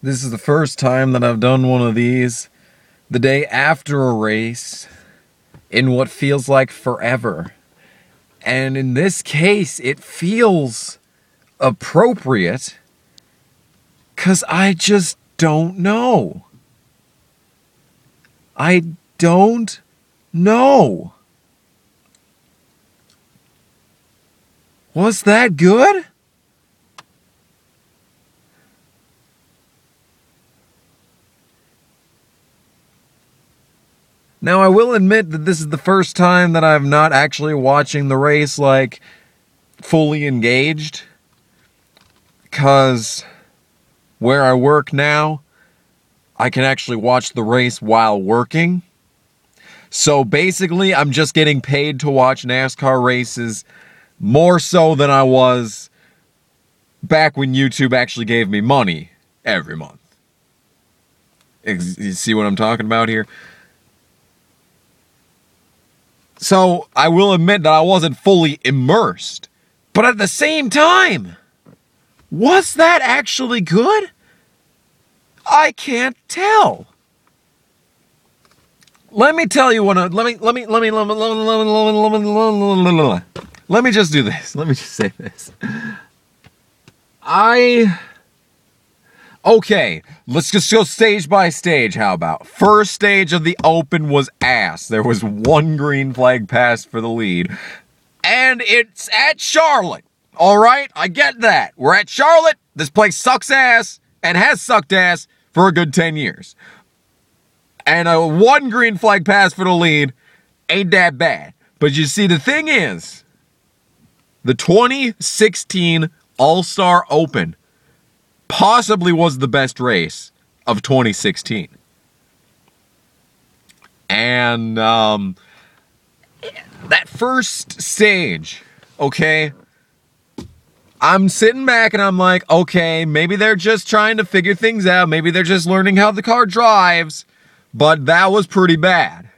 This is the first time that I've done one of these the day after a race in what feels like forever. And in this case, it feels appropriate because I just don't know. I don't know. Was that good? Now, I will admit that this is the first time that I'm not actually watching the race, like, fully engaged. Because where I work now, I can actually watch the race while working. So basically, I'm just getting paid to watch NASCAR races more so than I was back when YouTube actually gave me money every month. You see what I'm talking about here? So, I will admit that I wasn't fully immersed. But at the same time, was that actually good? I can't tell. Let me tell you what. Let me just do this. Let me just say this. Okay, let's just go stage by stage, how about? First stage of the Open was ass. There was one green flag pass for the lead. And it's at Charlotte. Alright, I get that. We're at Charlotte. This place sucks ass and has sucked ass for a good 10 years. And a one green flag pass for the lead ain't that bad. But you see, the thing is, the 2016 All-Star Open possibly was the best race of 2016. And that first stage, okay, I'm sitting back and I'm like, okay, maybe they're just trying to figure things out. Maybe they're just learning how the car drives. But that was pretty bad.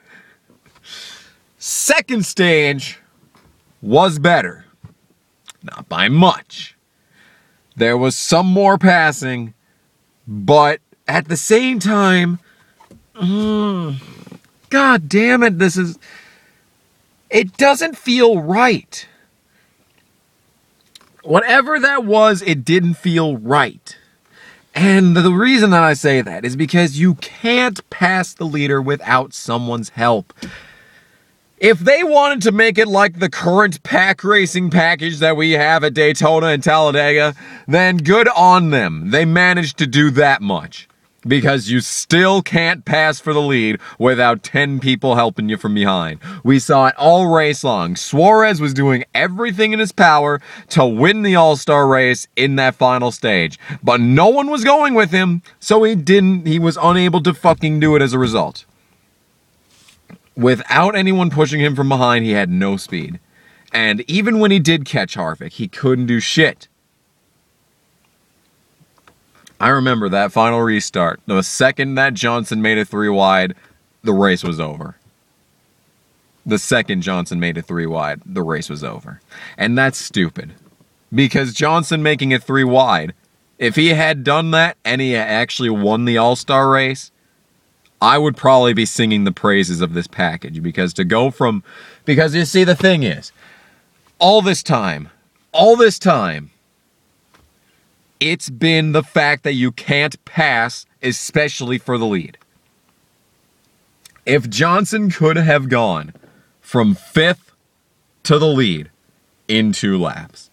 Second stage was better. Not by much. There was some more passing, but at the same time, God damn it, it doesn't feel right. Whatever that was, it didn't feel right. And the reason that I say that is because you can't pass the leader without someone's help. If they wanted to make it like the current pack racing package that we have at Daytona and Talladega, then good on them. They managed to do that much. Because you still can't pass for the lead without 10 people helping you from behind. We saw it all race long. Suarez was doing everything in his power to win the All-Star race in that final stage. But no one was going with him, so he was unable to fucking do it as a result. Without anyone pushing him from behind, he had no speed. And even when he did catch Harvick, he couldn't do shit. I remember that final restart. The second that Johnson made it 3 wide, the race was over. The second Johnson made it 3 wide, the race was over. And that's stupid. Because Johnson making it 3 wide, if he had done that and he actually won the All-Star race, I would probably be singing the praises of this package. Because you see, the thing is, all this time, it's been the fact that you can't pass, especially for the lead. If Johnson could have gone from 5th to the lead in 2 laps,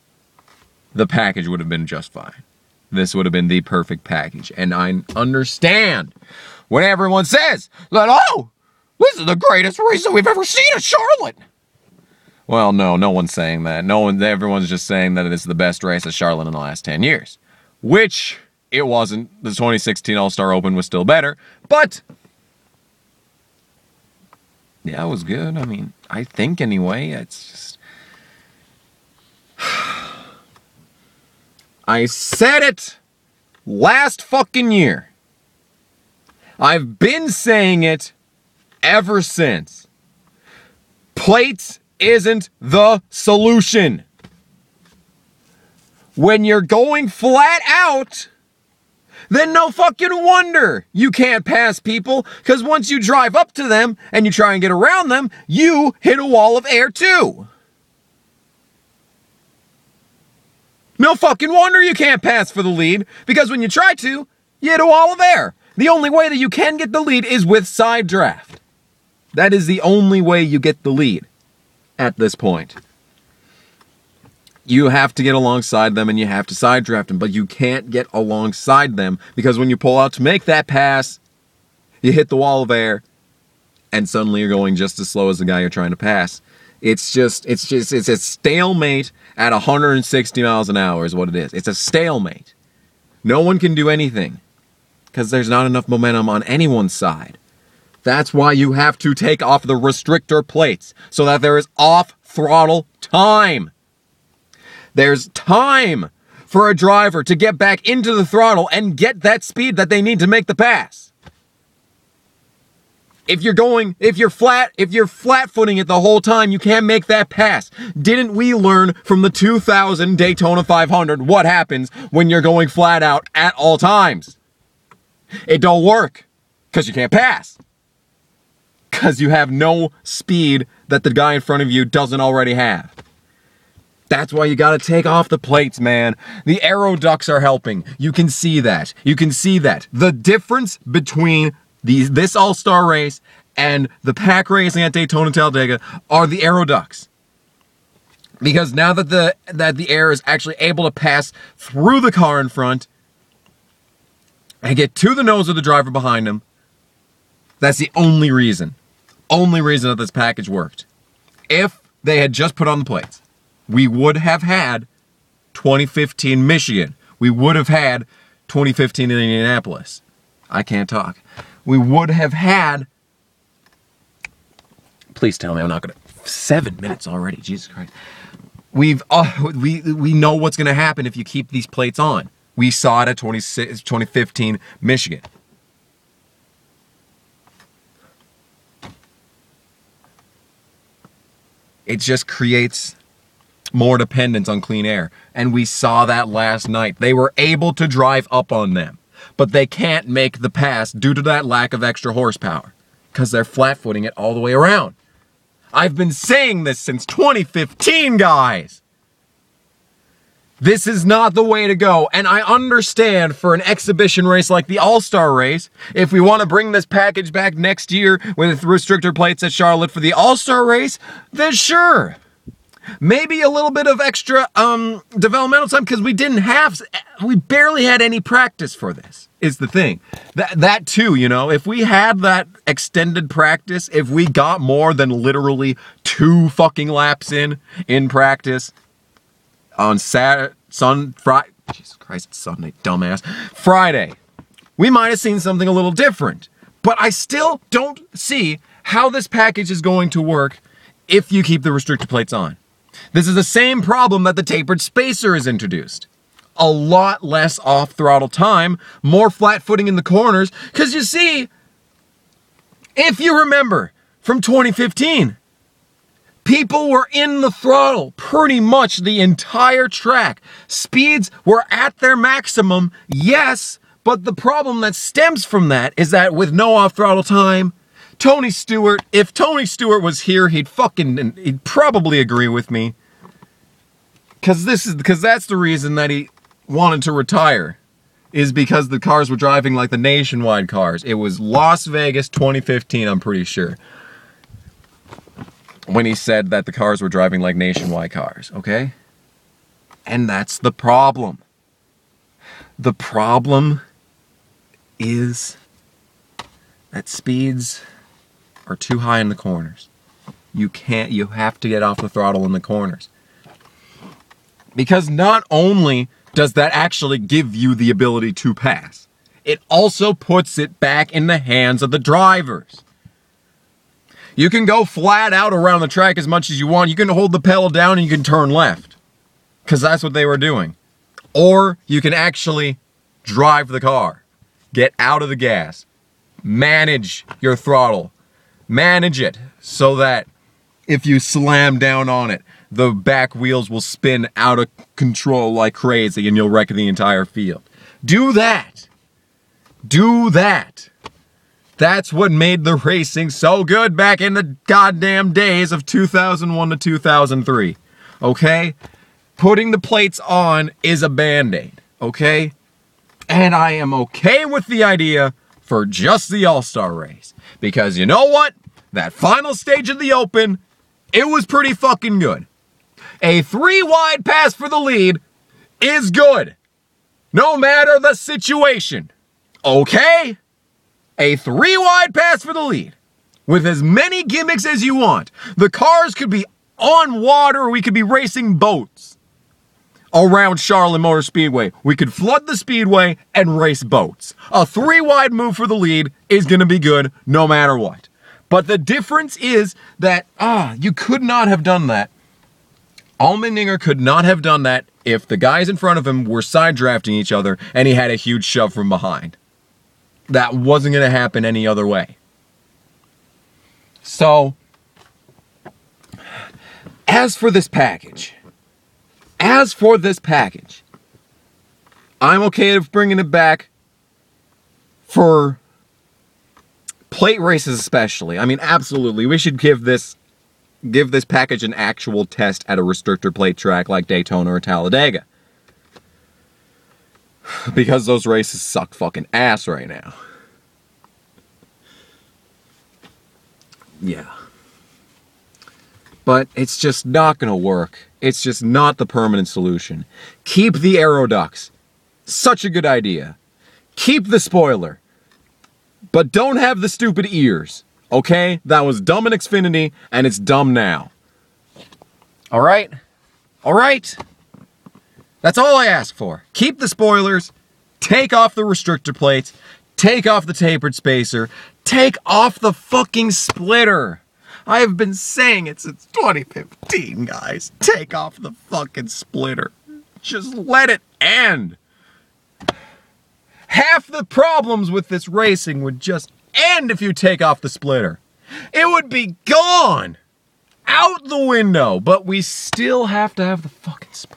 the package would have been just fine. This would have been the perfect package. And I understand when everyone says that, oh, this is the greatest race that we've ever seen at Charlotte. Well, no one's saying that. Everyone's just saying that it's the best race at Charlotte in the last 10 years. Which, it wasn't. The 2016 All-Star Open was still better. But, yeah, it was good. I mean, I think anyway. It's just... I said it last fucking year. I've been saying it ever since. Plates isn't the solution. When you're going flat out, then no fucking wonder you can't pass people, because once you drive up to them and you try and get around them, you hit a wall of air too. No fucking wonder you can't pass for the lead, because when you try to, you hit a wall of air. The only way that you can get the lead is with side draft. That is the only way you get the lead at this point. You have to get alongside them and you have to side draft them, but you can't get alongside them because when you pull out to make that pass, you hit the wall of air and suddenly you're going just as slow as the guy you're trying to pass. It's a stalemate at 160 miles an hour is what it is. It's a stalemate. No one can do anything because there's not enough momentum on anyone's side. That's why you have to take off the restrictor plates so that there is off-throttle time. There's time for a driver to get back into the throttle and get that speed that they need to make the pass. If you're flat-footing it the whole time, you can't make that pass. Didn't we learn from the 2000 Daytona 500 what happens when you're going flat out at all times? It don't work because you can't pass. Because you have no speed that the guy in front of you doesn't already have. That's why you gotta take off the plates, man. The aero ducts are helping. You can see that. You can see that. The difference between this all-star race and the pack racing at Daytona Talladega are the aero ducts. Because now that the air is actually able to pass through the car in front and get to the nose of the driver behind him, that's the only reason that this package worked. If they had just put on the plates, we would have had 2015 Michigan. We would have had 2015 Indianapolis. I can't talk. We would have had... Please tell me I'm not going to... 7 minutes already, Jesus Christ. We know what's going to happen if you keep these plates on. We saw it at 2015 Michigan. It just creates more dependence on clean air. And we saw that last night. They were able to drive up on them, but they can't make the pass due to that lack of extra horsepower because they're flat-footing it all the way around. I've been saying this since 2015, guys. This is not the way to go. And I understand for an exhibition race like the All-Star race, if we want to bring this package back next year with restrictor plates at Charlotte for the All-Star race, then sure. Maybe a little bit of extra developmental time because we barely had any practice for this, is the thing. That too, you know, if we had that extended practice, if we got more than literally 2 fucking laps in practice on Friday, Jesus Christ, it's Sunday, dumbass, Friday, we might have seen something a little different. But I still don't see how this package is going to work if you keep the restrictor plates on. This is the same problem that the tapered spacer has introduced. A lot less off-throttle time, more flat footing in the corners, because you see, if you remember from 2015, people were in the throttle pretty much the entire track. Speeds were at their maximum, yes, but the problem that stems from that is that with no off-throttle time, Tony Stewart, if Tony Stewart was here, he'd probably agree with me. Because that's the reason that he wanted to retire, is because the cars were driving like the nationwide cars. It was Las Vegas 2015, I'm pretty sure, when he said that the cars were driving like nationwide cars, okay? And that's the problem. The problem is that speeds are too high in the corners. You have to get off the throttle in the corners. Because not only does that actually give you the ability to pass, it also puts it back in the hands of the drivers. You can go flat out around the track as much as you want. You can hold the pedal down and you can turn left, because that's what they were doing. Or you can actually drive the car, get out of the gas, manage your throttle, manage it so that if you slam down on it, the back wheels will spin out of control like crazy and you'll wreck the entire field. Do that. Do that. That's what made the racing so good back in the goddamn days of 2001 to 2003. Okay? Putting the plates on is a band-aid. Okay? And I am okay with the idea for just the All-Star race. Because you know what? That final stage of the Open, it was pretty fucking good. A 3-wide pass for the lead is good. No matter the situation. Okay? A 3-wide pass for the lead. With as many gimmicks as you want. The cars could be on water, or we could be racing boats around Charlotte Motor Speedway. We could flood the speedway and race boats. A 3-wide move for the lead is going to be good no matter what. But the difference is that, you could not have done that. Allmendinger could not have done that if the guys in front of him were side drafting each other and he had a huge shove from behind. That wasn't going to happen any other way. So, as for this package, I'm okay with bringing it back for plate races especially. I mean, absolutely. We should give this package an actual test at a restrictor plate track like Daytona or Talladega. Because those races suck fucking ass right now. Yeah. But it's just not gonna work. It's just not the permanent solution. Keep the aero ducts. Such a good idea. Keep the spoiler. But don't have the stupid ears. Okay? That was dumb in Xfinity, and it's dumb now. Alright? Alright? That's all I ask for. Keep the spoilers, take off the restrictor plates, take off the tapered spacer, take off the fucking splitter. I have been saying it since 2015, guys. Take off the fucking splitter. Just let it end. Half the problems with this racing would just end if you take off the splitter. It would be gone. Out the window. But we still have to have the fucking splitter.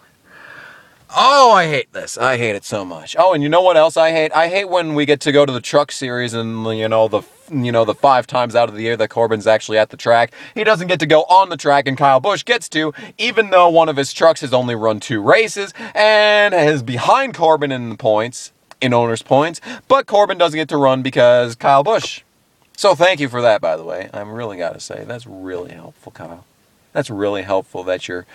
Oh, I hate this. I hate it so much. Oh, and you know what else I hate? I hate when we get to go to the truck series and, the 5 times out of the year that Corbin's actually at the track. He doesn't get to go on the track and Kyle Busch gets to, even though one of his trucks has only run 2 races and is behind Corbin in the points, in owner's points, but Corbin doesn't get to run because Kyle Busch. So thank you for that, by the way. I'm really gotta say, that's really helpful, Kyle. That's really helpful that you're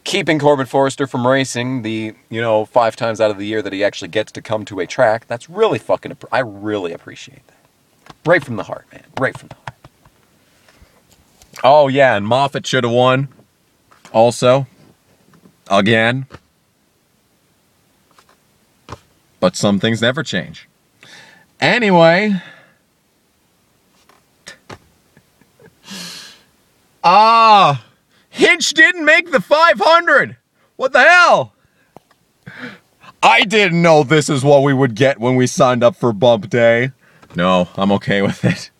keeping Corbin Forrester from racing the, 5 times out of the year that he actually gets to come to a track. That's really fucking, I really appreciate that. Right from the heart, man. Right from the heart. Oh, yeah, and Moffitt should have won. Also. Again. But some things never change. Anyway. Hinch didn't make the 500. What the hell? I didn't know this is what we would get when we signed up for Bump Day. No, I'm okay with it.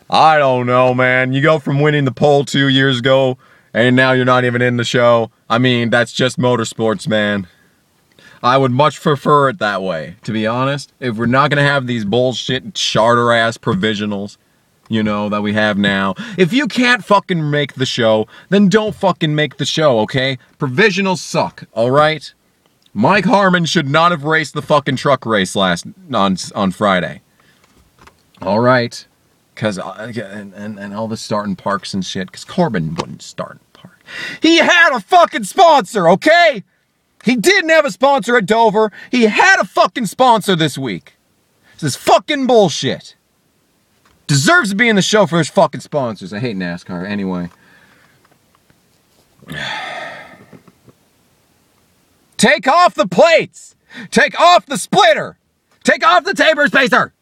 I don't know, man. You go from winning the pole 2 years ago, and now you're not even in the show. I mean, that's just motorsports, man. I would much prefer it that way, to be honest. If we're not going to have these bullshit charter-ass provisionals, that we have now. If you can't fucking make the show, then don't fucking make the show, okay? Provisionals suck, alright? Mike Harmon should not have raced the fucking truck race on Friday. Alright? Because, and all the starting parks and shit, because Corbin wouldn't start in park. He had a fucking sponsor, okay? He didn't have a sponsor at Dover. He had a fucking sponsor this week. This is fucking bullshit. Deserves to be in the show for his fucking sponsors. I hate NASCAR. Anyway. Take off the plates. Take off the splitter. Take off the taper spacer.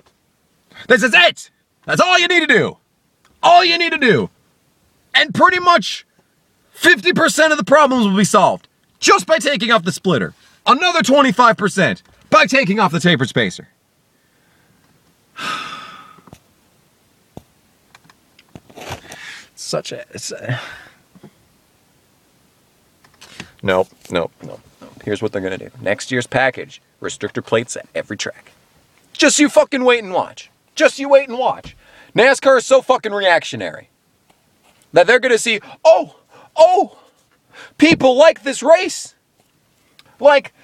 This is it. That's all you need to do. All you need to do. And pretty much 50% of the problems will be solved just by taking off the splitter. Another 25% by taking off the taper spacer. Nope. Here's what they're gonna do. Next year's package, restrictor plates at every track. Just you fucking wait and watch. Just you wait and watch. NASCAR is so fucking reactionary that they're gonna see, oh, people like this race. Like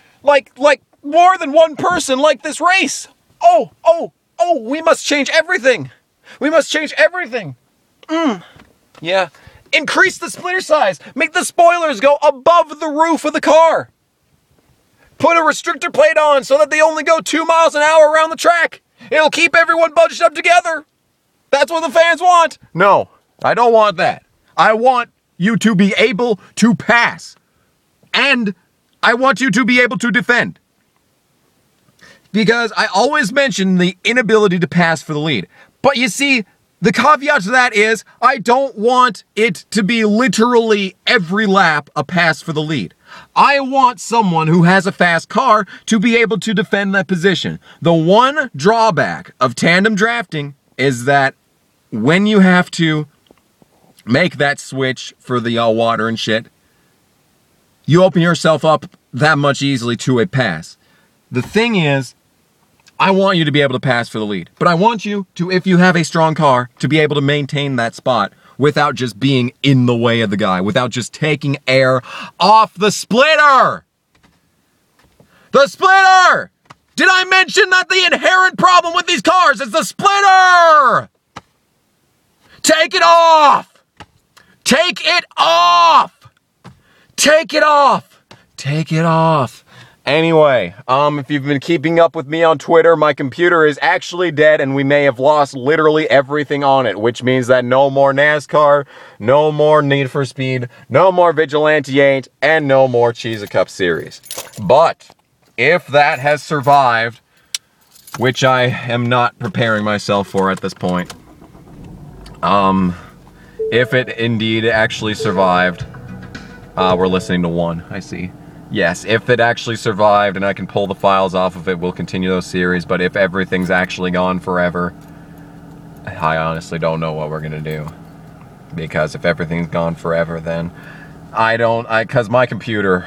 more than one person like this race. Oh, we must change everything. We must change everything. Yeah. Increase the splitter size. Make the spoilers go above the roof of the car. Put a restrictor plate on so that they only go 2 miles an hour around the track. It'll keep everyone bunched up together. That's what the fans want. No, I don't want that. I want you to be able to pass. And I want you to be able to defend. Because I always mention the inability to pass for the lead. But you see, the caveat to that is I don't want it to be literally every lap a pass for the lead. I want someone who has a fast car to be able to defend that position. The one drawback of tandem drafting is that when you have to make that switch for the water and shit, you open yourself up that much easily to a pass. The thing is, I want you to be able to pass for the lead, but I want you to, if you have a strong car, to be able to maintain that spot without just being in the way of the guy, without just taking air off the splitter. The splitter! Did I mention that the inherent problem with these cars is the splitter? Take it off! Take it off! Take it off! Take it off. Anyway, if you've been keeping up with me on Twitter, my computer is actually dead and we may have lost literally everything on it, which means that no more NASCAR, no more Need for Speed, no more Vigilante 8, and no more Cheez It Cup series. But if that has survived, which I am not preparing myself for at this point, if it indeed actually survived, we're listening to one, I see. Yes, if it actually survived and I can pull the files off of it, we'll continue those series. But if everything's actually gone forever, I honestly don't know what we're gonna do. Because if everything's gone forever, then cause my computer,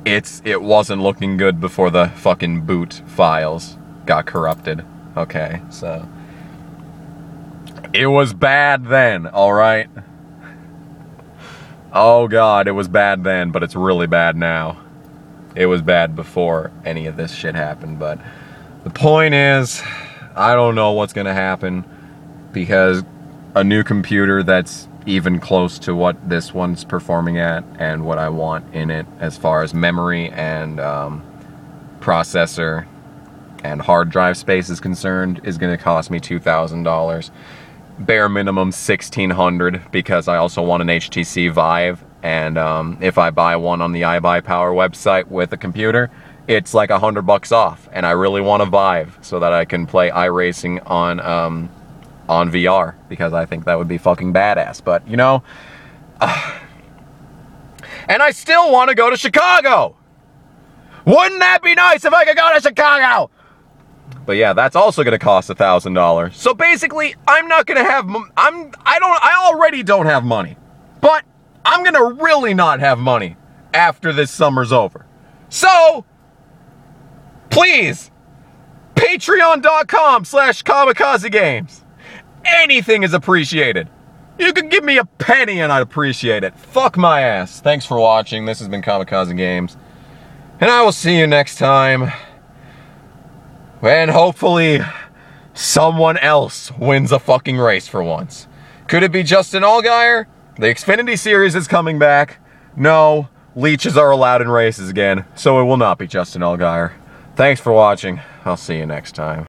it wasn't looking good before the fucking boot files got corrupted. Okay, so it was bad then, alright? Oh god, it was bad then, but it's really bad now. It was bad before any of this shit happened, but the point is, I don't know what's gonna happen, because a new computer that's even close to what this one's performing at, and what I want in it as far as memory and processor and hard drive space is concerned, is gonna cost me $2,000. Bare minimum $1,600, because I also want an HTC Vive, and if I buy one on the iBuyPower website with a computer, it's like $100 off, and I really want a Vive so that I can play iRacing on VR, because I think that would be fucking badass. But you know, and I still want to go to Chicago. Wouldn't that be nice if I could go to Chicago? But yeah, that's also gonna cost $1,000. So basically, I'm not gonna have, I already don't have money. But I'm gonna really not have money after this summer's over. So, please, patreon.com/kamikazegames. Anything is appreciated. You can give me a penny and I'd appreciate it. Fuck my ass. Thanks for watching. This has been Kamikaze Games. And I will see you next time. And hopefully, someone else wins a fucking race for once. Could it be Justin Allgaier? The Xfinity Series is coming back. No, leeches are allowed in races again, so it will not be Justin Allgaier. Thanks for watching. I'll see you next time.